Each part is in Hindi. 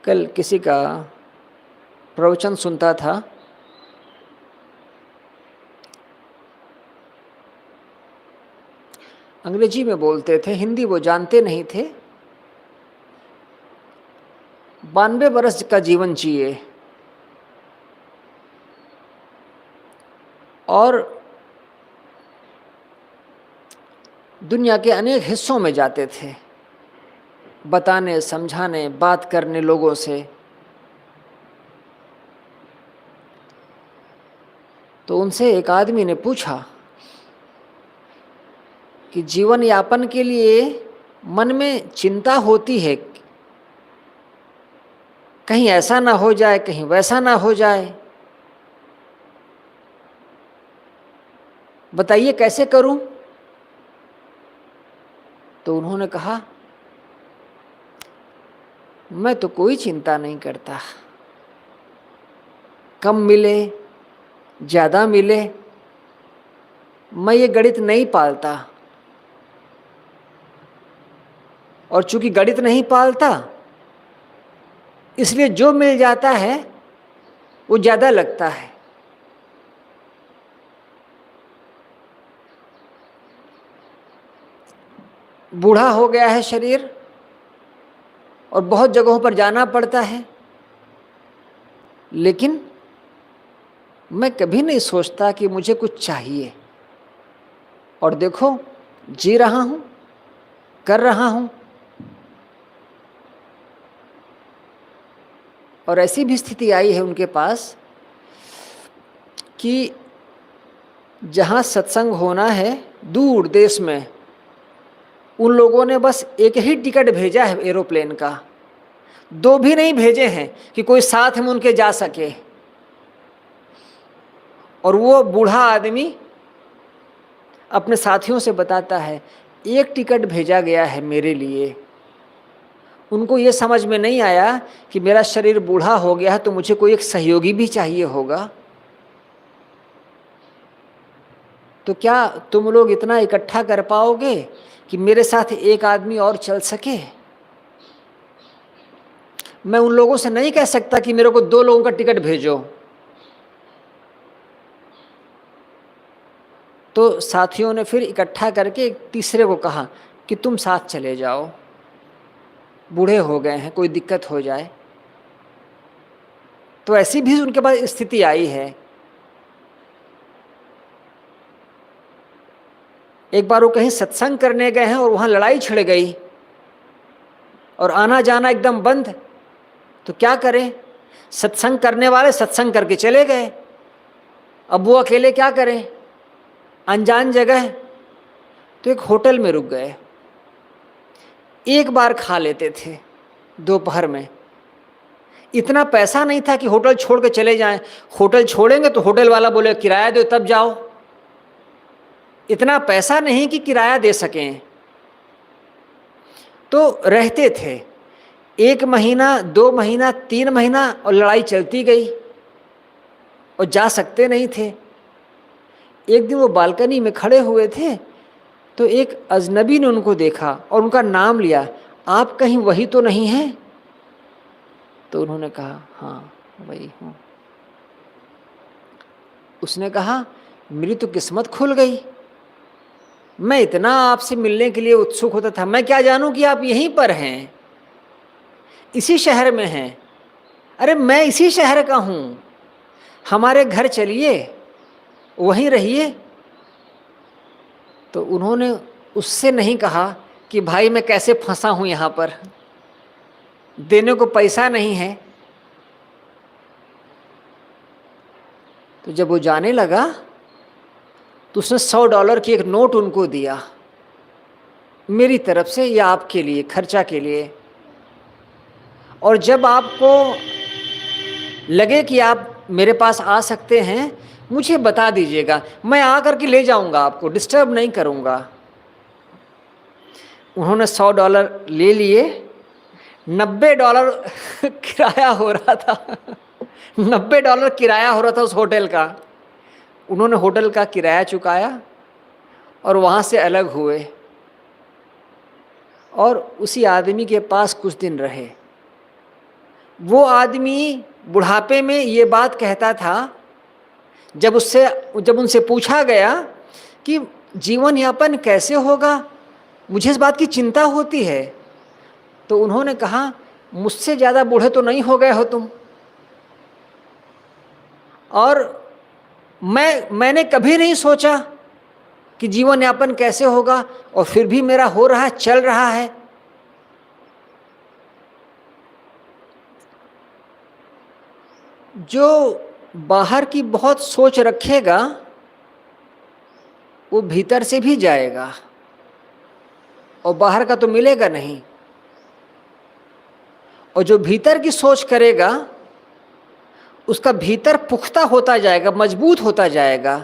कल किसी का प्रवचन सुनता था। अंग्रेजी में बोलते थे, हिंदी वो जानते नहीं थे। 92 वर्ष का जीवन जिए और दुनिया के अनेक हिस्सों में जाते थे, बताने, समझाने, बात करने लोगों से। तो उनसे एक आदमी ने पूछा कि जीवन यापन के लिए मन में चिंता होती है, कहीं ऐसा ना हो जाए, कहीं वैसा ना हो जाए, बताइए कैसे करूं? तो उन्होंने कहा, मैं तो कोई चिंता नहीं करता। कम मिले, ज़्यादा मिले, मैं ये गणित नहीं पालता। और चूंकि गणित नहीं पालता, इसलिए जो मिल जाता है वो ज़्यादा लगता है। बूढ़ा हो गया है शरीर और बहुत जगहों पर जाना पड़ता है, लेकिन मैं कभी नहीं सोचता कि मुझे कुछ चाहिए। और देखो, जी रहा हूं, कर रहा हूं। और ऐसी भी स्थिति आई है उनके पास कि जहां सत्संग होना है दूर देश में, उन लोगों ने बस एक ही टिकट भेजा है एरोप्लेन का, 2 भी नहीं भेजे हैं कि कोई साथ में उनके जा सके। और वो बूढ़ा आदमी अपने साथियों से बताता है, एक टिकट भेजा गया है मेरे लिए। उनको ये समझ में नहीं आया कि मेरा शरीर बूढ़ा हो गया है तो मुझे कोई एक सहयोगी भी चाहिए होगा। तो क्या तुम लोग इतना इकट्ठा कर पाओगे कि मेरे साथ एक आदमी और चल सके? मैं उन लोगों से नहीं कह सकता कि मेरे को 2 लोगों का टिकट भेजो। तो साथियों ने फिर इकट्ठा करके एक तीसरे को कहा कि तुम साथ चले जाओ, बूढ़े हो गए हैं, कोई दिक्कत हो जाए। तो ऐसी भी उनके पास स्थिति आई है। एक बार वो कहीं सत्संग करने गए हैं और वहाँ लड़ाई छिड़ गई और आना जाना एकदम बंद। तो क्या करें? सत्संग करने वाले सत्संग करके चले गए, अब वो अकेले क्या करें? अनजान जगह। तो एक होटल में रुक गए, एक बार खा लेते थे दोपहर में। इतना पैसा नहीं था कि होटल छोड़ के चले जाएं। होटल छोड़ेंगे तो होटल वाला बोले किराया दो तब जाओ। इतना पैसा नहीं कि किराया दे सकें। तो रहते थे 1 महीना, 2 महीना, 3 महीना, और लड़ाई चलती गई और जा सकते नहीं थे। एक दिन वो बालकनी में खड़े हुए थे तो एक अजनबी ने उनको देखा और उनका नाम लिया, आप कहीं वही तो नहीं हैं? तो उन्होंने कहा, हाँ वही हूँ। उसने कहा, मेरी तो किस्मत खुल गई, मैं इतना आपसे मिलने के लिए उत्सुक होता था, मैं क्या जानूं कि आप यहीं पर हैं, इसी शहर में हैं। अरे मैं इसी शहर का हूँ, हमारे घर चलिए, वहीं रहिए। तो उन्होंने उससे नहीं कहा कि भाई मैं कैसे फंसा हूँ यहाँ पर, देने को पैसा नहीं है। तो जब वो जाने लगा तो उसने $100 की एक नोट उनको दिया, मेरी तरफ से या आपके लिए, खर्चा के लिए। और जब आपको लगे कि आप मेरे पास आ सकते हैं, मुझे बता दीजिएगा, मैं आकर के ले जाऊंगा, आपको डिस्टर्ब नहीं करूंगा। उन्होंने $100 ले लिए। $90 किराया हो रहा था। $90 किराया हो रहा था उस होटल का। उन्होंने होटल का किराया चुकाया और वहाँ से अलग हुए और उसी आदमी के पास कुछ दिन रहे। वो आदमी बुढ़ापे में ये बात कहता था, जब उनसे पूछा गया कि जीवन यापन कैसे होगा, मुझे इस बात की चिंता होती है, तो उन्होंने कहा, मुझसे ज़्यादा बूढ़े तो नहीं हो गए हो तुम, और मैंने कभी नहीं सोचा कि जीवन यापन कैसे होगा, और फिर भी मेरा हो रहा है, चल रहा है। जो बाहर की बहुत सोच रखेगा वो भीतर से भी जाएगा, और बाहर का तो मिलेगा नहीं। और जो भीतर की सोच करेगा उसका भीतर पुख्ता होता जाएगा, मजबूत होता जाएगा,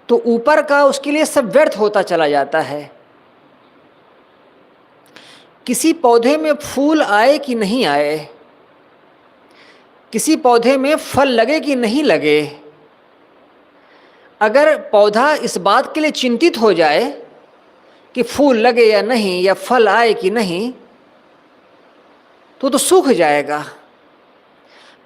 तो ऊपर का उसके लिए सब व्यर्थ होता चला जाता है। किसी पौधे में फूल आए कि नहीं आए, किसी पौधे में फल लगे कि नहीं लगे, अगर पौधा इस बात के लिए चिंतित हो जाए कि फूल लगे या नहीं, या फल आए कि नहीं, तो सूख जाएगा।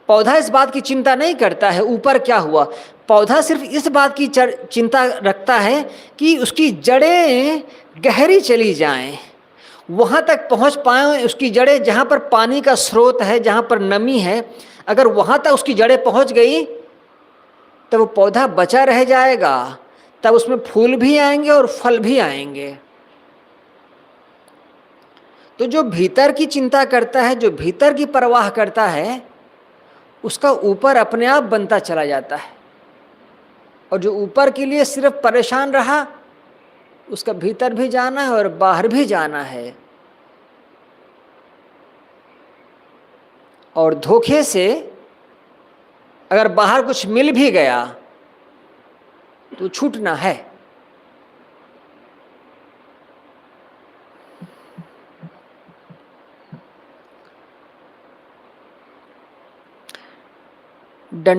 पौधा इस बात की चिंता नहीं करता है ऊपर क्या हुआ, पौधा सिर्फ इस बात की चिंता रखता है कि उसकी जड़ें गहरी चली जाएं, वहाँ तक पहुँच पाएँ। उसकी जड़ें जहाँ पर पानी का स्रोत है, जहाँ पर नमी है, अगर वहाँ तक उसकी जड़ें पहुँच गई तब वो पौधा बचा रह जाएगा, तब उसमें फूल भी आएंगे और फल भी आएंगे। तो जो भीतर की चिंता करता है, जो भीतर की परवाह करता है, उसका ऊपर अपने आप बनता चला जाता है, और जो ऊपर के लिए सिर्फ परेशान रहा, उसका भीतर भी जाना है और बाहर भी जाना है। और धोखे से अगर बाहर कुछ मिल भी गया तो छूटना है। डंडा